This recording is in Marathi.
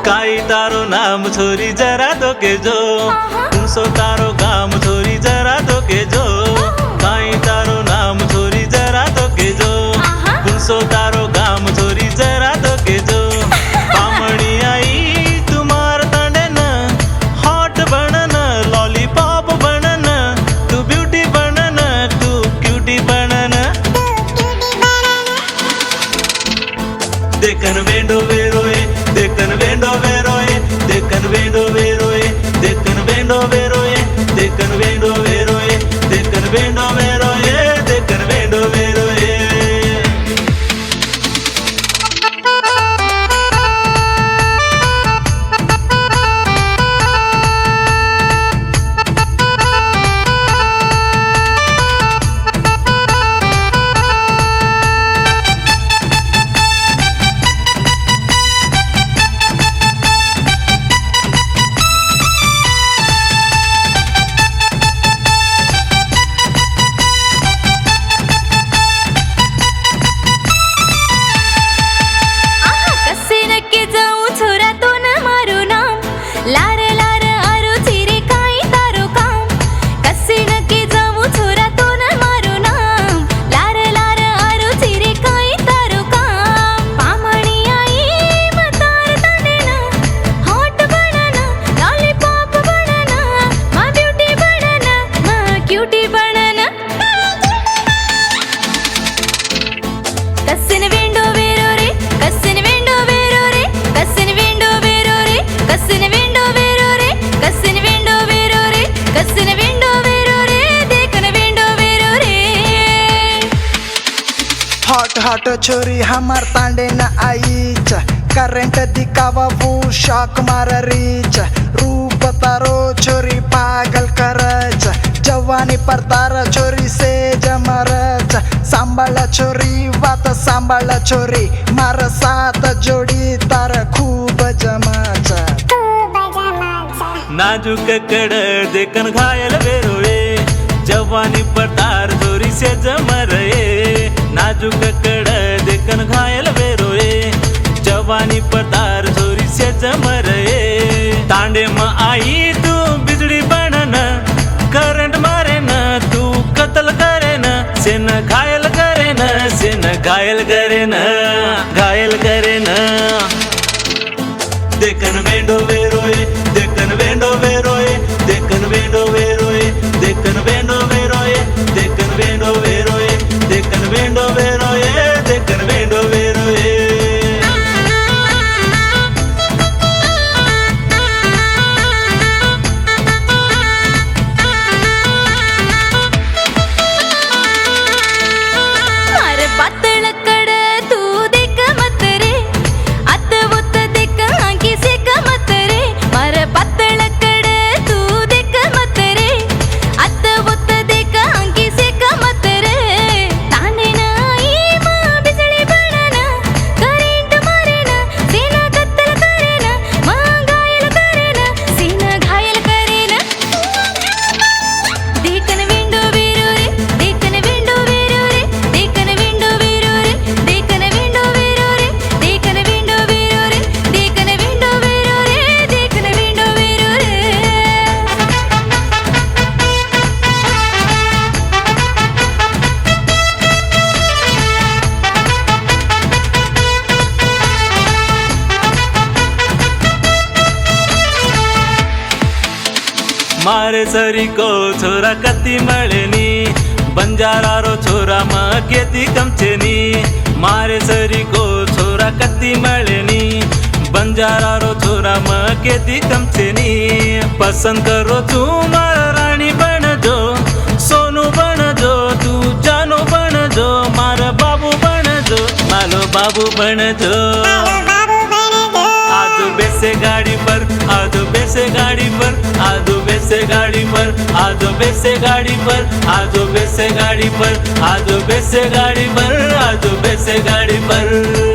काई तारो नाम छोरी जरा तो के जो सो तारो काम छोरी जरा तो के जो काई तारो नाम छोरी जरा तो के जो सो तारो काम छोरी जरा तो के जो पामणी आई तुम्हार तंडन हॉट बनन लॉलीपॉप बनन तू ब्यूटी बनन तू क्यूटी बनन देखन वेंडो वेरोए देखन वेंडो वेरोए देखन वेंडो वेरोए देखन वेंडो वेरोए देखन वेंडो वेरोए देखन वेंडो वेरोए देखन वेंडो वेरोए हॉट छोरी हमार तांडे न आईच करंट दिखावा वो शॉक मार रीच रूप तारो छोरी पागल करच जवानी पर तारा छोरी से जमरच सांभाळ छोरी वात सांभाळ छोरी मार साथ जोडी तार खूब जमच नाजुक कड़ देखन घायल वेरोए जवानी पर तार छोरी से जमरे नाजुक कड़ देखन घायल वेरोए जवानी पर तार छोरी से जमरे तांडे में आई तू बिजली बनन करंट मारे न तू कत्ल करे न से न घायल करे न से न घायल करे न घायल करे न देखन वेंडो वेरोए देखन वेंडो वेरोए देखन वेंडो वेरोए देखन वेंडो वेरोए देखन वेंडो वेरोए देखन वेंडो वेरोए देखन वेंडो वेरोए मारे सरी को छोरा कति मळेनी बंजारा रो छोरा मा केती कमचेनी मारे सरी को छोरा कति मळेनी बंजारा रो छोरा मा केती कमचेनी पसंद करो तू मारा रानी बन जो सोनू बन जो तू जानो बन जो मारा बाबू बन जो मालो बाबू बन जो आजो बेसे गाड़ी पर आजो बेसे गाड़ी पर आजो बेसे गाड़ी पर आजो बेसे गाड़ी पर आजो बेसे गाड़ी पर आजो बेसे गाड़ी पर आजो बेसे गाड़ी पर